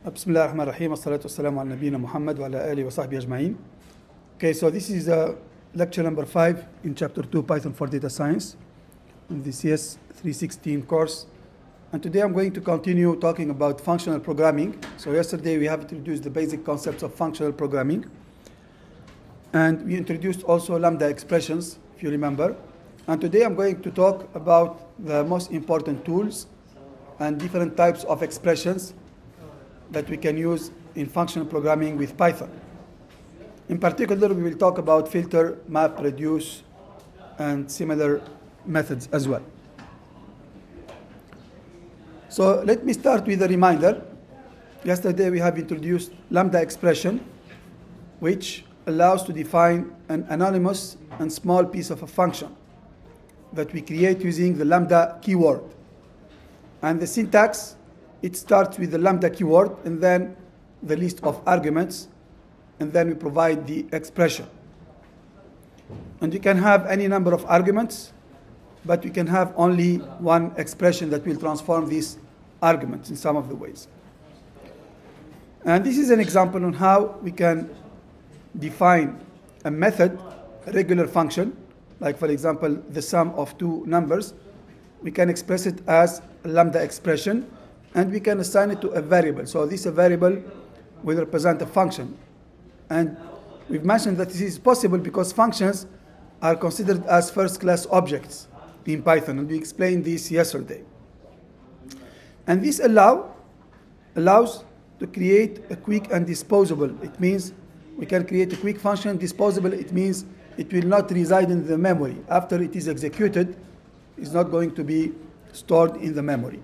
بسم الله الرحمن الرحيم والصلاة والسلام على نبينا محمد وعلى آله وصحبه أجمعين. Okay, so this is lecture number 5 in chapter 2 Python for Data Science in the CS316 course. And today I'm going to continue talking about functional programming. So yesterday we have introduced the basic concepts of functional programming. And we introduced also Lambda expressions, if you remember. And today I'm going to talk about the most important tools and different types of expressions that we can use in functional programming with Python. In particular, we will talk about filter, map, reduce, and similar methods as well. So let me start with a reminder. Yesterday we have introduced Lambda expression, which allows to define an anonymous and small piece of a function that we create using the Lambda keyword. And the syntax, it starts with the Lambda keyword and then the list of arguments, and then we provide the expression. And you can have any number of arguments, but you can have only one expression that will transform these arguments in some of the ways. And this is an example on how we can define a method, a regular function, like for example, the sum of two numbers. We can express it as a Lambda expression, and we can assign it to a variable. So this variable will represent a function. And we've mentioned that this is possible because functions are considered as first-class objects in Python, and we explained this yesterday. And this allows to create a quick and disposable. It means we can create a quick function. Disposable, it means it will not reside in the memory. After it is executed, it's not going to be stored in the memory.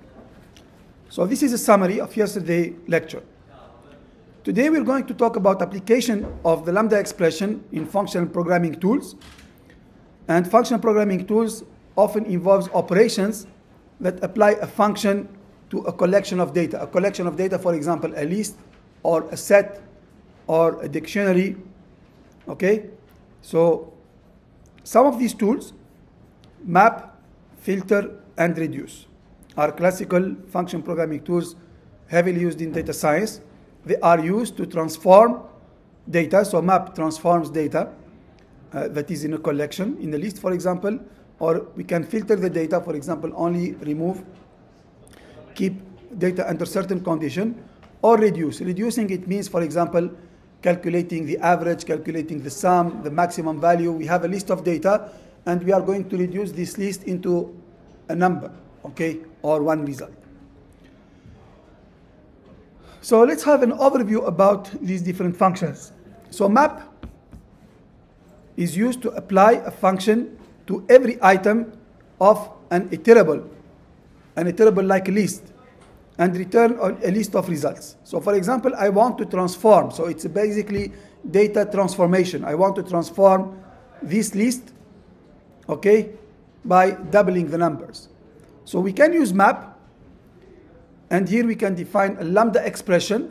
So this is a summary of yesterday's lecture. Today we're going to talk about application of the Lambda expression in functional programming tools. And functional programming tools often involves operations that apply a function to a collection of data. A collection of data, for example, a list or a set or a dictionary. Okay? So some of these tools, map, filter, and reduce, are classical function programming tools heavily used in data science. They are used to transform data. So map transforms data that is in a collection, in a list, for example, or we can filter the data, for example, only remove, keep data under certain condition, or reduce. Reducing, it means, for example, calculating the average, calculating the sum, the maximum value. We have a list of data, and we are going to reduce this list into a number, okay, or one result. So let's have an overview about these different functions. So map is used to apply a function to every item of an iterable like a list, and return a list of results. So for example, I want to transform. So it's basically data transformation. I want to transform this list, okay, by doubling the numbers. So we can use map. And here we can define a Lambda expression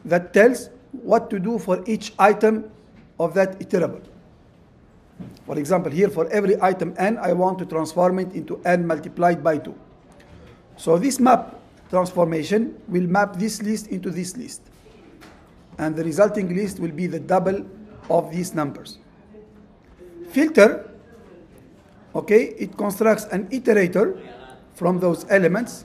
that tells what to do for each item of that iterable. For example, here for every item n, I want to transform it into n multiplied by 2. So this map transformation will map this list into this list. And the resulting list will be the double of these numbers. Filter, okay, it constructs an iterator from those elements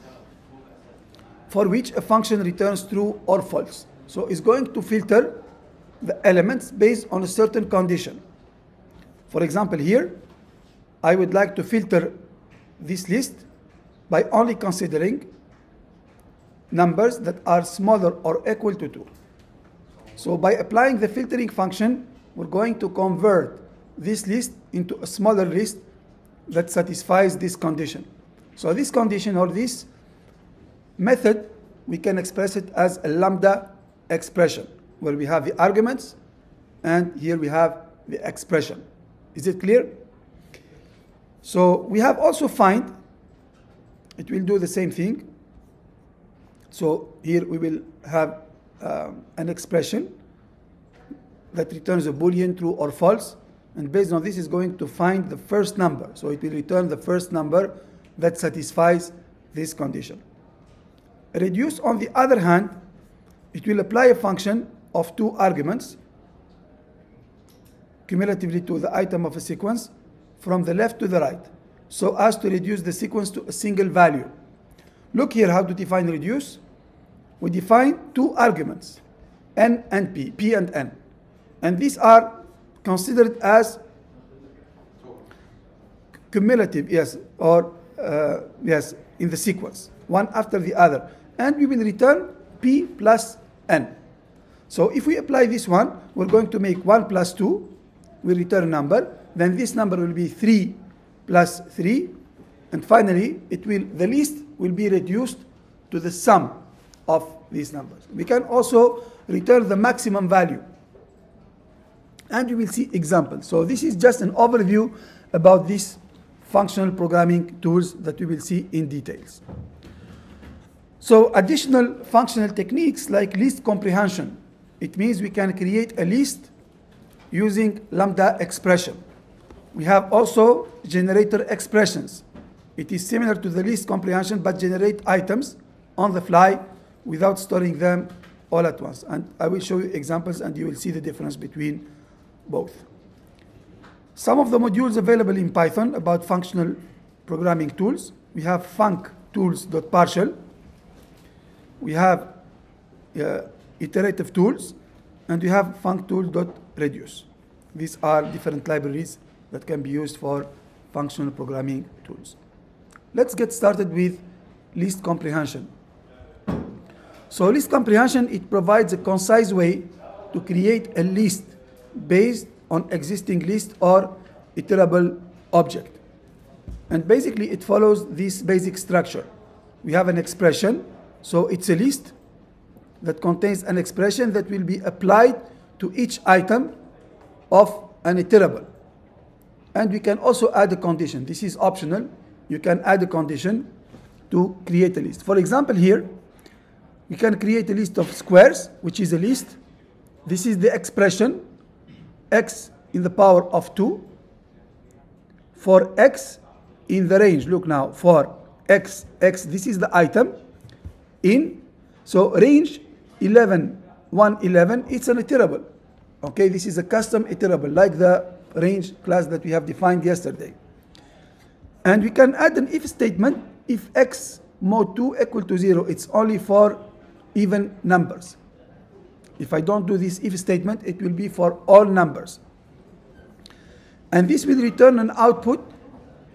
for which a function returns true or false. So it's going to filter the elements based on a certain condition. For example, here, I would like to filter this list by only considering numbers that are smaller or equal to 2. So by applying the filtering function, we're going to convert this list into a smaller list that satisfies this condition. So this condition, or this method, we can express it as a Lambda expression, where we have the arguments and here we have the expression. Is it clear? So we have also find. It will do the same thing. So here we will have an expression that returns a Boolean true or false, and based on this is going to find the first number. So it will return the first number that satisfies this condition. Reduce, on the other hand, it will apply a function of 2 arguments cumulatively to the item of a sequence from the left to the right, so as to reduce the sequence to a single value. Look here how to define reduce. We define 2 arguments, n and p and n. And these are considered as cumulative, yes, or yes, in the sequence, one after the other. And we will return p plus n. So if we apply this one, we're going to make 1 plus 2, we return a number, then this number will be 3 plus 3, and finally the least will be reduced to the sum of these numbers. We can also return the maximum value, and we will see examples. So this is just an overview about these functional programming tools that we will see in details. So additional functional techniques like list comprehension. It means we can create a list using Lambda expression. We have also generator expressions. It is similar to the list comprehension but generate items on the fly without storing them all at once. And I will show you examples and you will see the difference between both. Some of the modules available in Python about functional programming tools. We have functools.partial. We have iterative tools, and we have functool.reduce. These are different libraries that can be used for functional programming tools. Let's get started with list comprehension. So list comprehension, it provides a concise way to create a list based on existing list or iterable object. And basically it follows this basic structure. We have an expression, so it's a list that contains an expression that will be applied to each item of an iterable. And we can also add a condition. This is optional. You can add a condition to create a list. For example, here, we can create a list of squares, which is a list. This is the expression, x in the power of 2, for x in the range. Look now, for x, this is the item in, so range 11, 1, 11, it's an iterable. Okay, this is a custom iterable, like the range class that we have defined yesterday. And we can add an if statement. If x mod 2 equal to 0, it's only for even numbers. If I don't do this if statement, it will be for all numbers. And this will return an output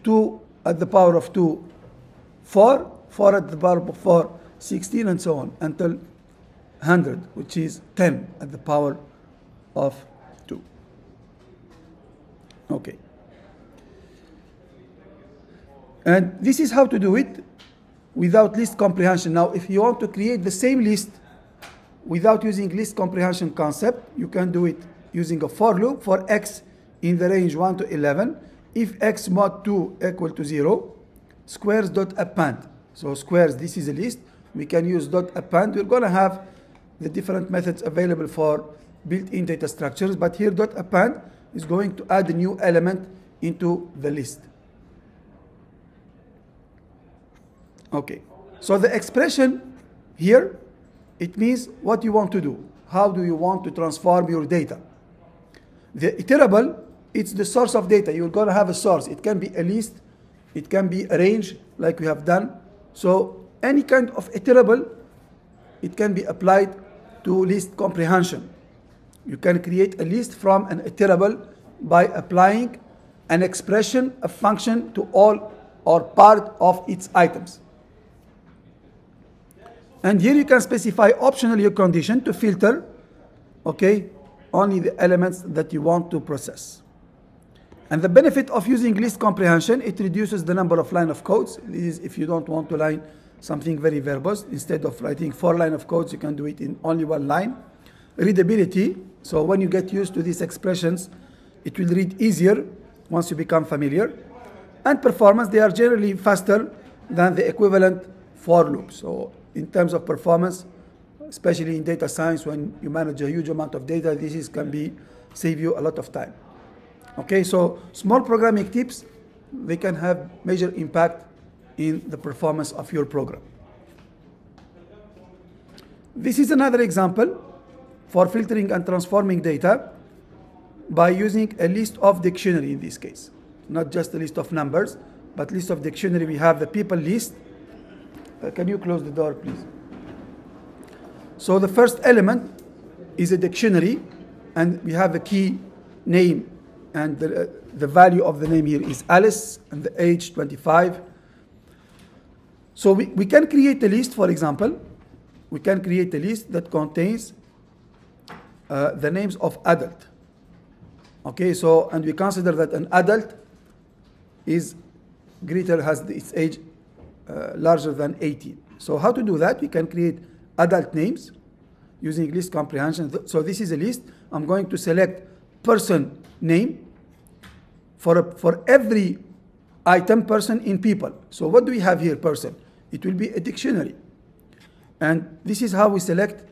2 at the power of 2, 4, 4 at the power of 4, 16, and so on, until 100, which is 10 at the power of 2. Okay. And this is how to do it without list comprehension. Now, if you want to create the same list without using list comprehension concept, you can do it using a for loop for x in the range 1 to 11. If x mod 2 equal to 0, squares dot append. So squares, this is a list. We can use dot append. We're going to have the different methods available for built-in data structures, but here dot append is going to add a new element into the list. Okay, so the expression here, it means what you want to do. How do you want to transform your data? The iterable, it's the source of data. You're going to have a source. It can be a list, it can be a range, like we have done. So any kind of iterable, it can be applied to list comprehension. You can create a list from an iterable by applying an expression, a function, to all or part of its items. And here you can specify optionally a condition to filter, okay, only the elements that you want to process. And the benefit of using list comprehension, it reduces the number of line of codes. This is if you don't want to line something very verbose. Instead of writing 4 lines of codes, you can do it in only 1 line. Readability, so when you get used to these expressions, it will read easier once you become familiar. And performance, they are generally faster than the equivalent for loop. So in terms of performance, especially in data science, when you manage a huge amount of data, can save you a lot of time. Okay, so small programming tips, they can have major impact in the performance of your program. This is another example for filtering and transforming data by using a list of dictionary in this case. Not just a list of numbers, but list of dictionary. We have the people list. Can you close the door, please? So the first element is a dictionary, and we have a key name, and the value of the name here is Alice, and the age 25. So we can create a list, for example. We can create a list that contains the names of adult. Okay, so, and we consider that an adult is greater, has its age larger than 18. So how to do that? We can create adult names using list comprehension. So this is a list. I'm going to select person name for every item person in people. So what do we have here, person? It will be a dictionary. And this is how we select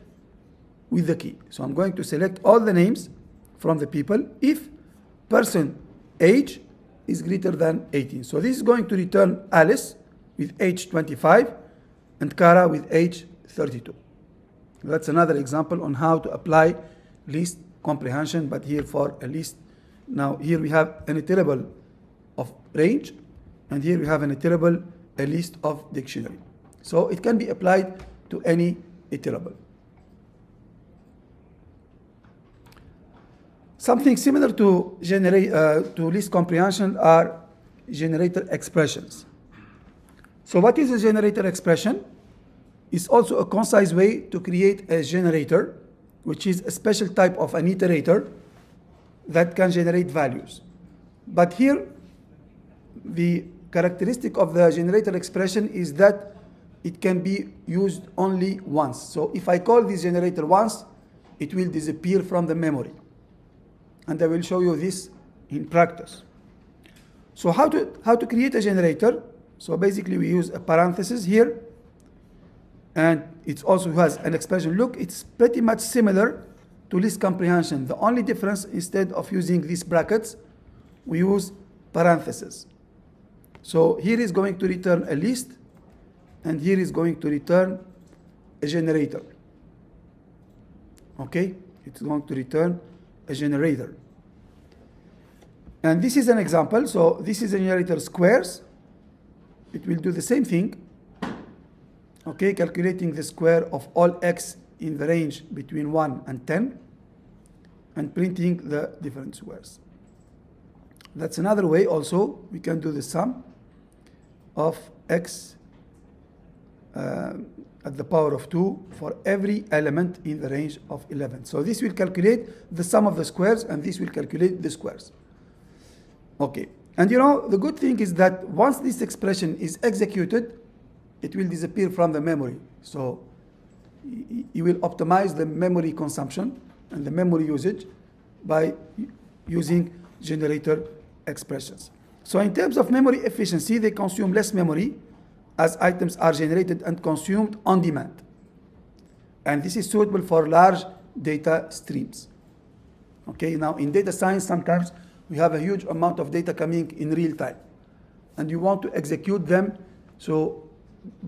with the key. So I'm going to select all the names from the people if person age is greater than 18. So this is going to return Alice with age 25 and Kara with age 32. That's another example on how to apply list comprehension, but here for a list. Now here we have an iterable of range, and here we have an iterable, a list of dictionary. So it can be applied to any iterable. Something similar to list comprehension are generator expressions. So what is a generator expression? It's also a concise way to create a generator, which is a special type of an iterator that can generate values. But here, the characteristic of the generator expression is that it can be used only once. So if I call this generator once, it will disappear from the memory. And I will show you this in practice. So how to create a generator? So basically we use a parenthesis here, and it also has an expression. Look, it's pretty much similar to list comprehension. The only difference, instead of using these brackets, we use parentheses. So here is going to return a list, and here is going to return a generator. Okay, it's going to return a generator. And this is an example. So this is a generator squares. It will do the same thing. Okay, calculating the square of all x in the range between 1 and 10, and printing the different squares. That's another way also. We can do the sum of x at the power of 2 for every element in the range of 11. So this will calculate the sum of the squares, and this will calculate the squares. Okay, and you know, the good thing is that once this expression is executed, it will disappear from the memory. So you will optimize the memory consumption and the memory usage by using generator expressions. So in terms of memory efficiency, they consume less memory as items are generated and consumed on demand. And this is suitable for large data streams. Okay, now in data science, sometimes we have a huge amount of data coming in real time, and you want to execute them. So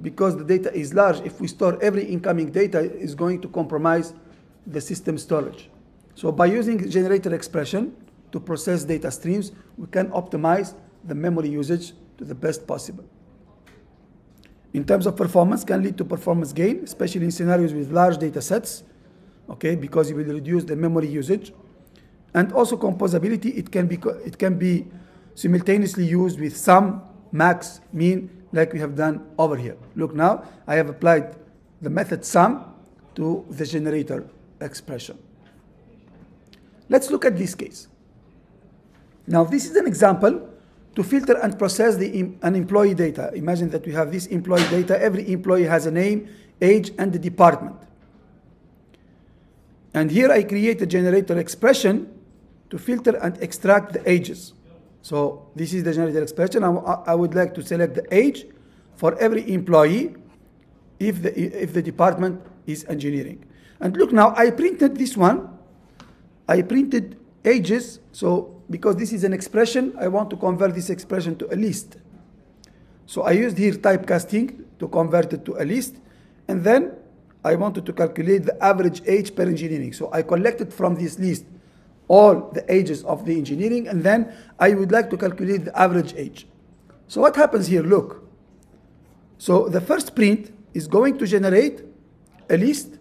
because the data is large, if we store every incoming data, is going to compromise the system storage. So by using generator expression to process data streams, we can optimize the memory usage to the best possible. In terms of performance, can lead to performance gain, especially in scenarios with large data sets, okay, because you will reduce the memory usage. And also composability, it can be simultaneously used with sum, max, mean, like we have done over here. Look, now I have applied the method sum to the generator expression. Let's look at this case. Now this is an example to filter and process an employee data. Imagine that we have this employee data. Every employee has a name, age, and the department. And here I create a generator expression to filter and extract the ages. So this is the generator expression. I would like to select the age for every employee if the department is engineering. And look, now I printed this one. I printed ages. So because this is an expression, I want to convert this expression to a list. So I used here typecasting to convert it to a list. And then I wanted to calculate the average age per engineering. So I collected from this list all the ages of the engineering, and then I would like to calculate the average age. So what happens here? Look. So the first print is going to generate a list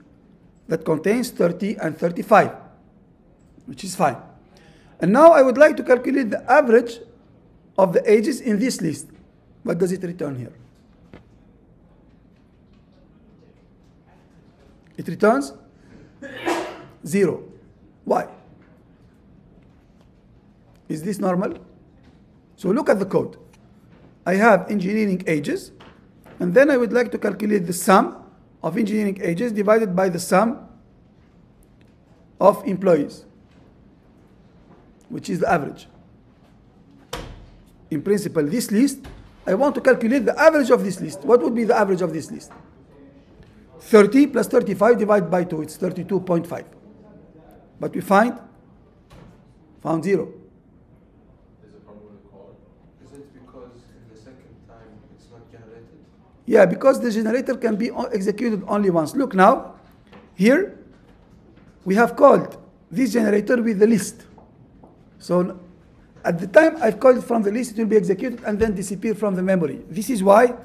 that contains 30 and 35, which is fine. And now I would like to calculate the average of the ages in this list. What does it return here? It returns 0. Why? Is this normal? So look at the code. I have engineering ages, and then I would like to calculate the sum of engineering ages divided by the sum of employees, which is the average. In principle, this list, I want to calculate the average of this list. What would be the average of this list? 30 plus 35 divided by 2, it's 32.5. But we found 0. There's a problem with the code. Is it because in the second time it's not generated? Yeah, because the generator can be executed only once. Look now, here we have called this generator with the list. So at the time I've called it from the list, it will be executed and then disappear from the memory. This is why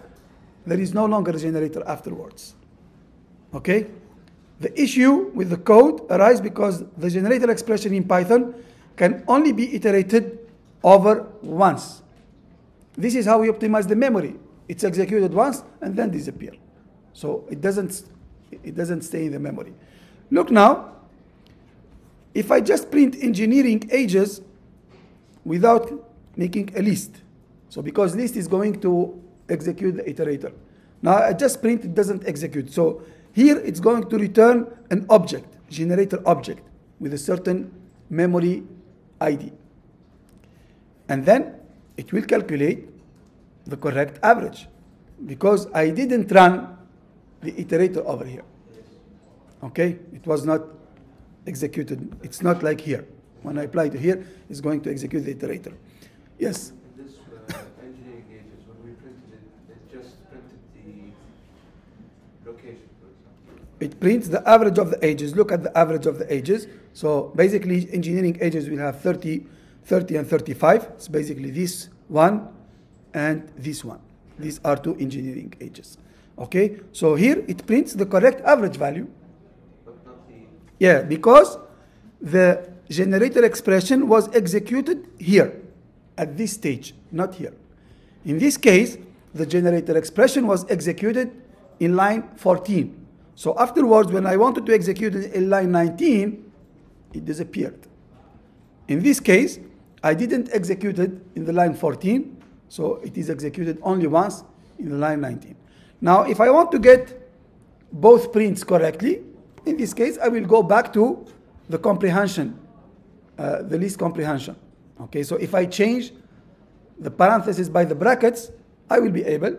there is no longer a generator afterwards. Okay? The issue with the code arises because the generator expression in Python can only be iterated over once. This is how we optimize the memory. It's executed once and then disappear. So it doesn't stay in the memory. Look now, if I just print engineering ages without making a list, so because list is going to execute the iterator. Now I just print, it doesn't execute. So here it's going to return an object, generator object, with a certain memory ID. And then it will calculate the correct average, because I didn't run the iterator over here. Okay? It was not executed. It's not like here. When I apply to here, it's going to execute the iterator. Yes? This engineering ages, when we printed it, it just printed the location, for example. It prints the average of the ages. Look at the average of the ages. So basically, engineering ages will have 30 and 35. It's basically this one and this one. These are two engineering ages. Okay? So here it prints the correct average value. But not the... Yeah, because the generator expression was executed here, at this stage, not here. In this case, the generator expression was executed in line 14. So afterwards, when I wanted to execute it in line 19, it disappeared. In this case, I didn't execute it in the line 14, so it is executed only once in the line 19. Now, if I want to get both prints correctly, in this case, I will go back to the comprehension, the list comprehension. Okay, so if I change the parentheses by the brackets, I will be able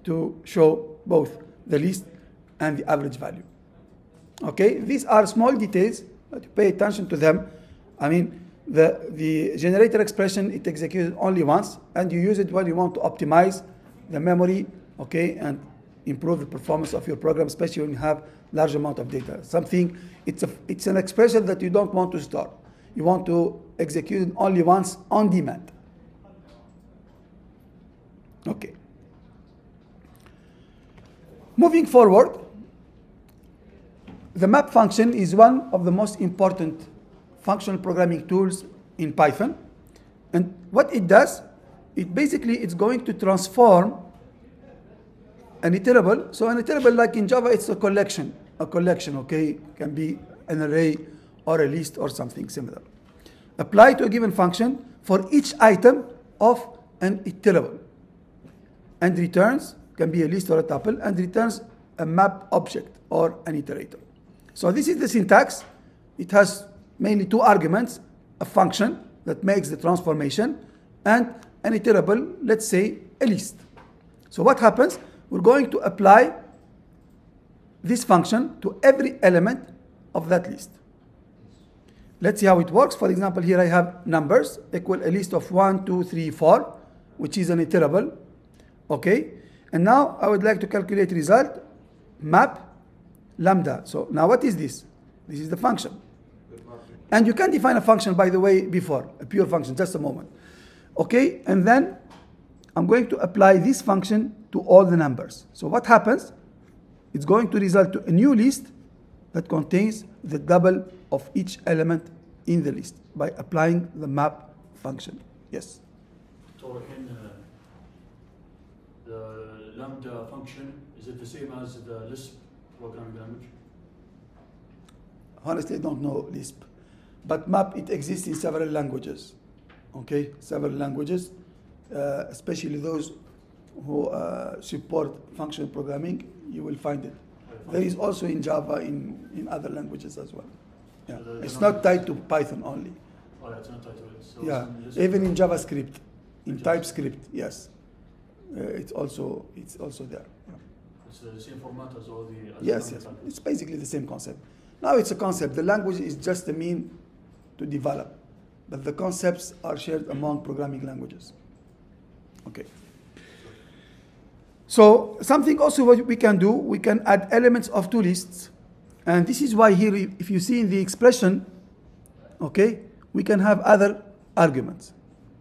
to show both the list and the average value. Okay, these are small details, but you pay attention to them. I mean, the generator expression, it executed only once, and you use it when you want to optimize the memory, okay, and improve the performance of your program, especially when you have large amount of data. Something, it's an expression that you don't want to store. You want to execute it only once on demand. Okay. Moving forward, the map function is one of the most important functional programming tools in Python. And what it does, it's going to transform an iterable. So an iterable, like in Java, it's a collection, okay? Can be an array or a list or something similar. Apply to a given function for each item of an iterable. And returns, can be a list or a tuple, and returns a map object or an iterator. So this is the syntax. It has mainly two arguments, a function that makes the transformation, and an iterable, let's say a list. So what happens? We're going to apply this function to every element of that list. Let's see how it works. For example, here I have numbers equal a list of 1, 2, 3, 4, which is an iterable. Okay, and now I would like to calculate result map lambda. So now what is this? This is the function. Good marking. And you can define a function, by the way, before, a pure function, just a moment. Okay, and then I'm going to apply this function to all the numbers. So what happens? It's going to result to a new list that contains the double of each element in the list by applying the map function. Yes? So in the lambda function, is it the same as the Lisp programming language? Honestly, I don't know Lisp. But map, it exists in several languages. Okay, several languages, especially those who support functional programming, you will find it. There is also in Java, in other languages as well. Yeah. So It's not tied to Python only. Oh, it's not tied to it. So Yeah, it's Lisp. even in JavaScript, in Yes. TypeScript, yes. It's also there. Yeah. It's the same format as all the other Yes, languages. it's basically the same concept. Now it's a concept. The language is just a mean to develop, but the concepts are shared among programming languages. Okay. So something also what we can do, we can add elements of two lists, and this is why here, if you see in the expression, okay, we can have other arguments.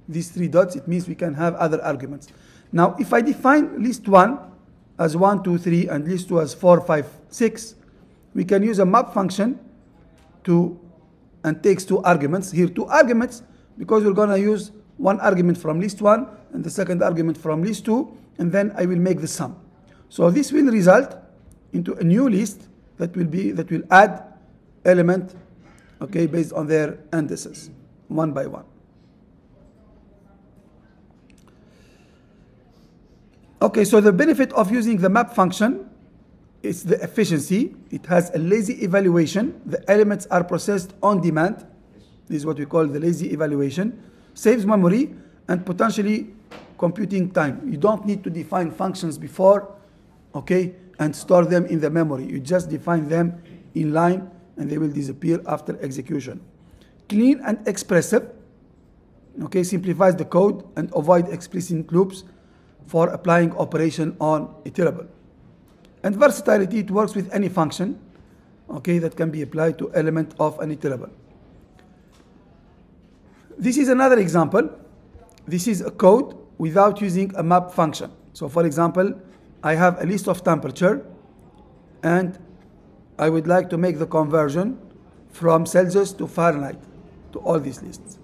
These three dots, it means we can have other arguments. Now, if I define list 1 as 1, 2, 3, and list 2 as 4, 5, 6, we can use a map function and takes two arguments. Here, two arguments, because we're going to use one argument from list 1 and the second argument from list 2, and then I will make the sum. So this will result into a new list that will add element, okay, based on their indices, one by one. Okay, so the benefit of using the map function is the efficiency. It has a lazy evaluation. The elements are processed on demand. This is what we call the lazy evaluation. Saves memory and potentially computing time. You don't need to define functions before, okay, and store them in the memory. You just define them in line and they will disappear after execution. Clean and expressive, okay, simplifies the code and avoid explicit loops for applying operation on a iterable. And versatility, it works with any function, okay, that can be applied to element of an iterable. This is another example. This is a code without using a map function. So for example, I have a list of temperature and I would like to make the conversion from Celsius to Fahrenheit to all these lists.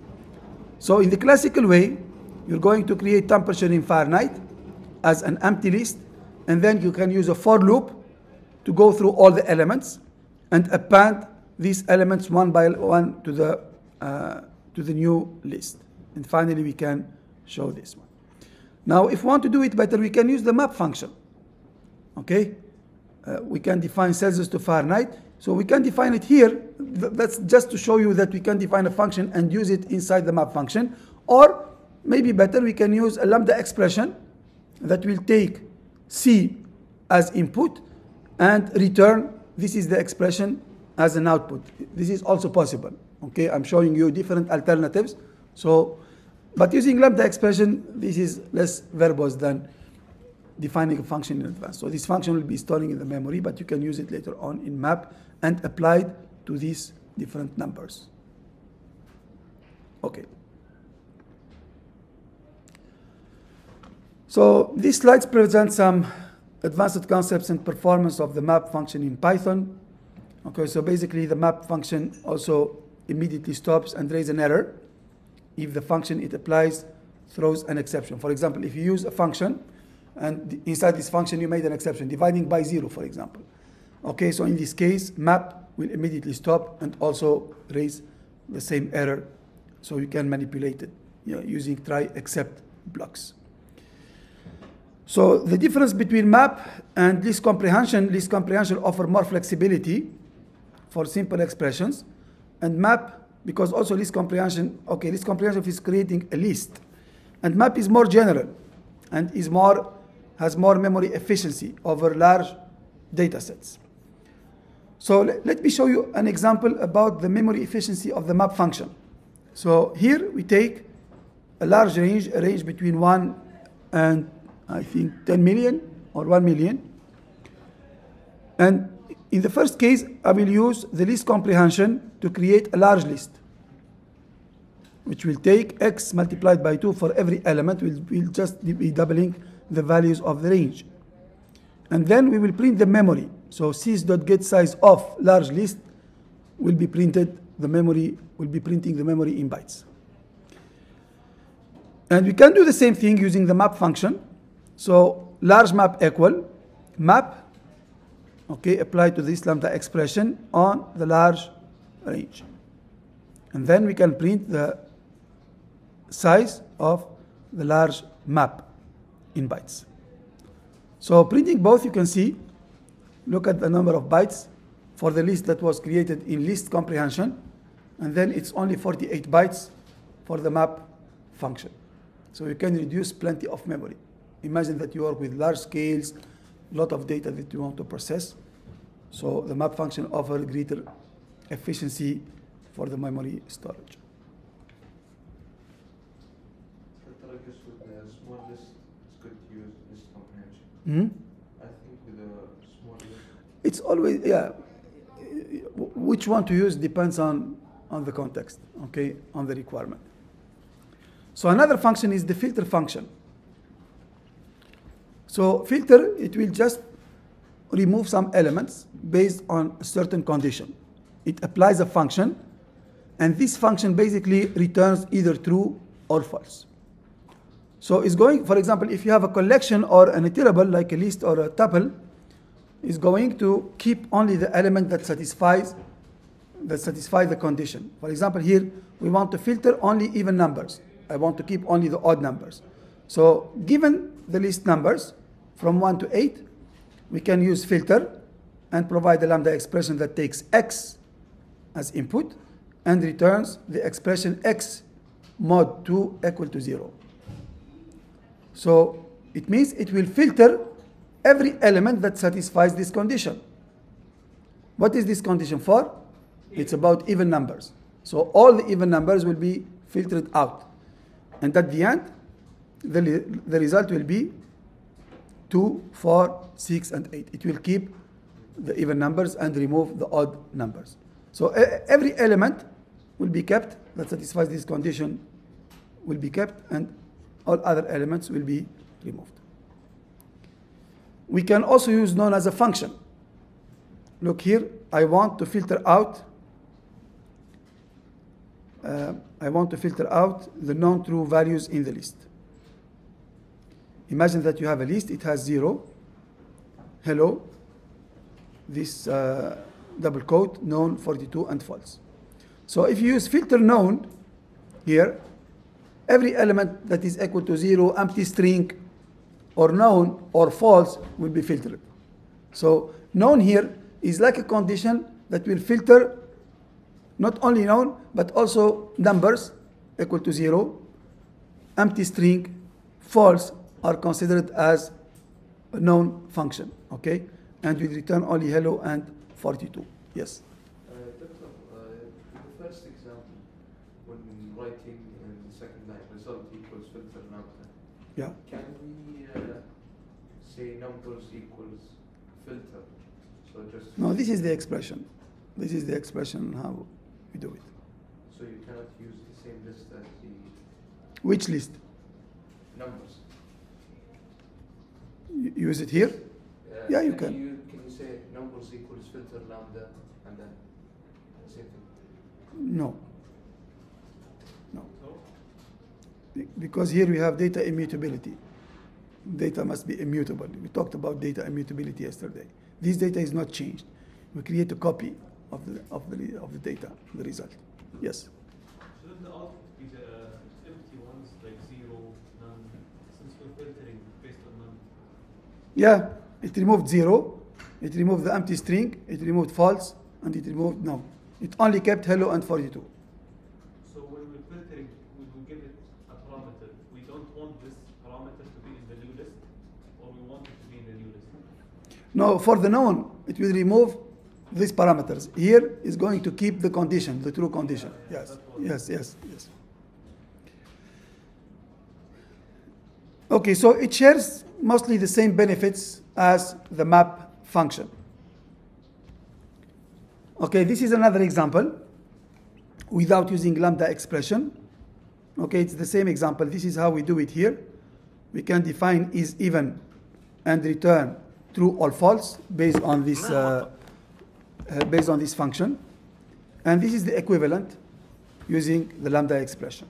So in the classical way, you're going to create temperature in Fahrenheit as an empty list, and then you can use a for loop to go through all the elements and append these elements one by one to the new list. And finally, we can show this one. Now, if we want to do it better, we can use the map function. Okay? We can define Celsius to Fahrenheit. So we can define it here. That's just to show you that we can define a function and use it inside the map function. Or maybe better, we can use a Lambda expression that will take C as input and return, this is the expression, as an output. This is also possible. Okay, I'm showing you different alternatives. So, but using Lambda expression, this is less verbose than defining a function in advance. So this function will be storing in the memory, but you can use it later on in map and applied to these different numbers. Okay. So these slides present some advanced concepts and performance of the map function in Python. Okay, so basically the map function also immediately stops and raises an error if the function it applies throws an exception. For example, if you use a function and inside this function you made an exception, dividing by 0, for example. Okay, so in this case, map will immediately stop and also raise the same error, so you can manipulate it, you know, using try except blocks. So the difference between map and list comprehension offer more flexibility for simple expressions, and map, because also list comprehension is creating a list, and map is more general and has more memory efficiency over large data sets. So let me show you an example about the memory efficiency of the map function. So here we take a large range, a range between 1 and I think 10 million or 1 million. And in the first case, I will use the list comprehension to create a large list, which will take x multiplied by 2 for every element. We'll just be doubling the values of the range. And then we will print the memory. So sys.getSize of large list will be printed, the memory will be printing the memory in bytes. And we can do the same thing using the map function. So large map equal map, okay, applied to this lambda expression on the large range. And then we can print the size of the large map in bytes. So printing both, you can see, look at the number of bytes for the list that was created in list comprehension, and then it's only 48 bytes for the map function. So you can reduce plenty of memory. Imagine that you work with large scales, a lot of data that you want to process. So the map function offers greater efficiency for the memory storage. I guess with a small list, it's good to use list comprehension. Mm-hmm. I think with a small list, It's always, yeah, which one to use depends on the context, okay, on the requirement. So another function is the filter function. So filter, it will just remove some elements based on a certain condition. It applies a function, and this function basically returns either true or false. So it's going, for example, if you have a collection or an iterable, like a list or a tuple, is going to keep only the element that satisfies the condition. For example, here we want to filter only even numbers. I want to keep only the odd numbers. So given the list numbers from 1 to 8, we can use filter and provide a lambda expression that takes x as input and returns the expression x mod 2 equal to 0. So it means it will filter every element that satisfies this condition. What is this condition for? It's about even numbers. So all the even numbers will be filtered out. And at the end, the result will be 2, 4, 6, and 8. It will keep the even numbers and remove the odd numbers. So every element will be kept that satisfies this condition will be kept, and all other elements will be removed. We can also use known as a function. Look here, I want to filter out the non-true values in the list. Imagine that you have a list, it has 0, hello, this double quote, known, 42, and false. So if you use filter known here, every element that is equal to 0, empty string, or known or false will be filtered. So known here is like a condition that will filter not only known, but also numbers equal to 0, empty string, false are considered as a known function, okay? And we return only hello and 42. Yes? Doctor, in the first example, when writing in the second line, result equals filter lambda, Yeah. can we say numbers equals filter? So just No, this is the expression. This is the expression how we do it. so you cannot use the same list as the Which list? numbers. You use it here? Yeah, you can. Can you say numbers equals filter lambda and then the same thing? No. No. Because here we have data immutability. Data must be immutable. We talked about data immutability yesterday. This data is not changed. We create a copy of the data, the result. Yes. Shouldn't the output be the empty ones like 0, none, since we're filtering based on none? Yeah, it removed 0, it removed the empty string, it removed false, and it removed no. It only kept hello and 42. So when we're filtering, we will give it a parameter. We don't want this parameter to be in the new list, or we want it to be in the new list? No, for the known, it will remove these parameters. Here is going to keep the condition, the true condition. Yes, yes, yes, yes. Okay, so it shares mostly the same benefits as the map function. Okay, this is another example without using lambda expression. Okay, it's the same example. This is how we do it here. We can define is even and return true or false based on this function. And this is the equivalent using the lambda expression.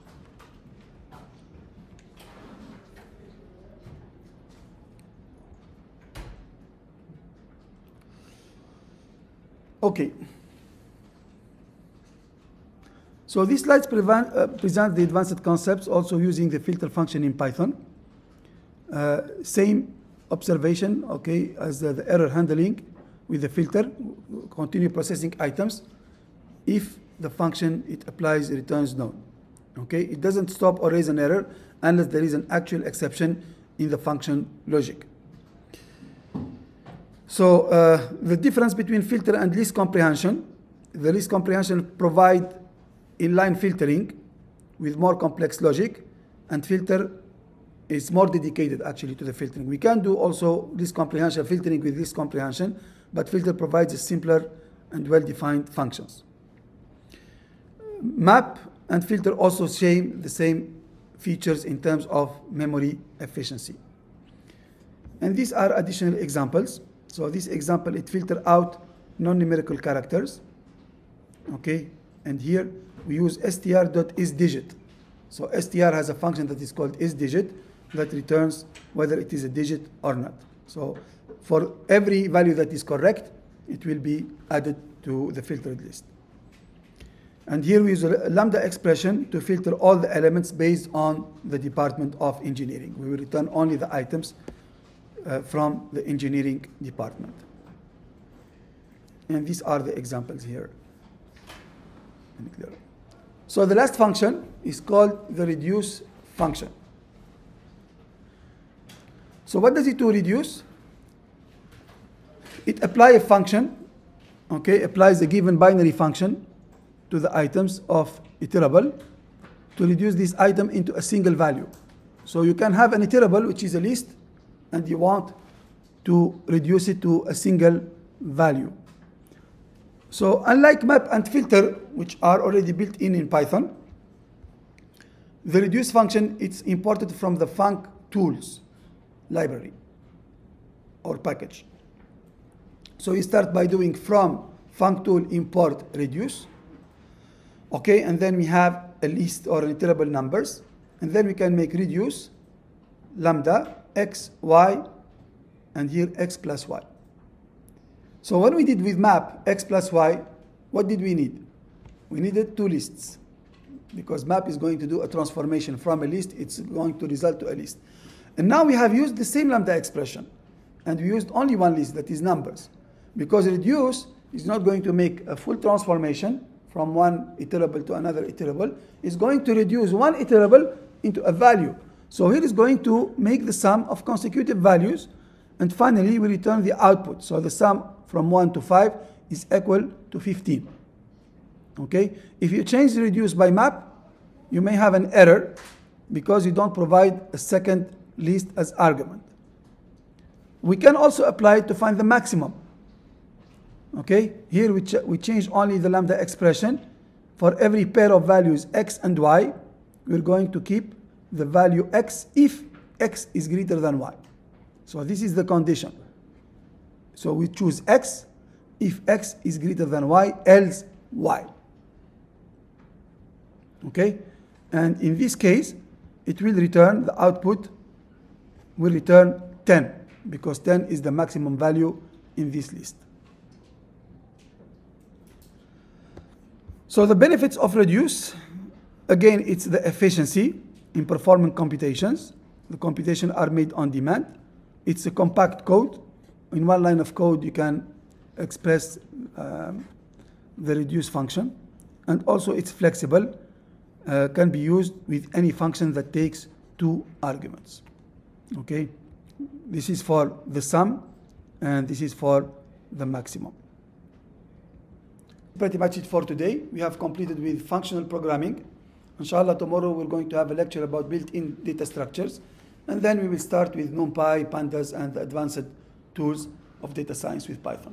Okay. So these slides present the advanced concepts also using the filter function in Python. Same observation, okay, as the error handling with the filter, continue processing items. If the function it applies returns no. Okay, it doesn't stop or raise an error unless there is an actual exception in the function logic. So the difference between filter and least comprehension, the least comprehension provide inline filtering with more complex logic, and filter is more dedicated actually to the filtering. We can do also least comprehension filtering with least comprehension, but filter provides a simpler and well-defined functions. Map and filter also share the same features in terms of memory efficiency. And these are additional examples. So this example, it filters out non-numerical characters. Okay, and here we use str.isDigit. So str has a function that is called isDigit that returns whether it is a digit or not. So for every value that is correct, it will be added to the filtered list. And here we use a lambda expression to filter all the elements based on the department of engineering. We will return only the items from the engineering department. And these are the examples here. So the last function is called the reduce function. So what does it do, reduce? It applies a function, okay, applies a given binary function to the items of iterable to reduce this item into a single value. So you can have an iterable which is a list and you want to reduce it to a single value. So unlike map and filter, which are already built in Python, the reduce function, it's imported from the func tools library or package. So you start by doing from func tool import reduce. Okay, and then we have a list or an iterable numbers, and then we can make reduce lambda x, y, and here x plus y. So what we did with map x plus y, what did we need? We needed two lists, because map is going to do a transformation from a list, it's going to result to a list. And now we have used the same lambda expression, and we used only one list, that is numbers, because reduce is not going to make a full transformation from one iterable to another iterable. It's going to reduce one iterable into a value. So here is going to make the sum of consecutive values, and finally we return the output. So the sum from 1 to 5 is equal to 15. Okay? If you change the reduce by map, you may have an error because you don't provide a second list as argument. We can also apply it to find the maximum. Okay, here we change only the lambda expression. For every pair of values x and y, we're going to keep the value x if x is greater than y. So this is the condition. So we choose x if x is greater than y, else y. Okay, and in this case, it will return, the output will return 10, because 10 is the maximum value in this list. So the benefits of reduce, again, it's the efficiency in performing computations. The computations are made on demand. It's a compact code. In one line of code, you can express the reduce function. And also it's flexible, can be used with any function that takes 2 arguments. Okay, this is for the sum, and this is for the maximum. Pretty much it for today. We have completed with functional programming. Inshallah, tomorrow we're going to have a lecture about built-in data structures, and then we will start with NumPy, Pandas, and the advanced tools of data science with Python.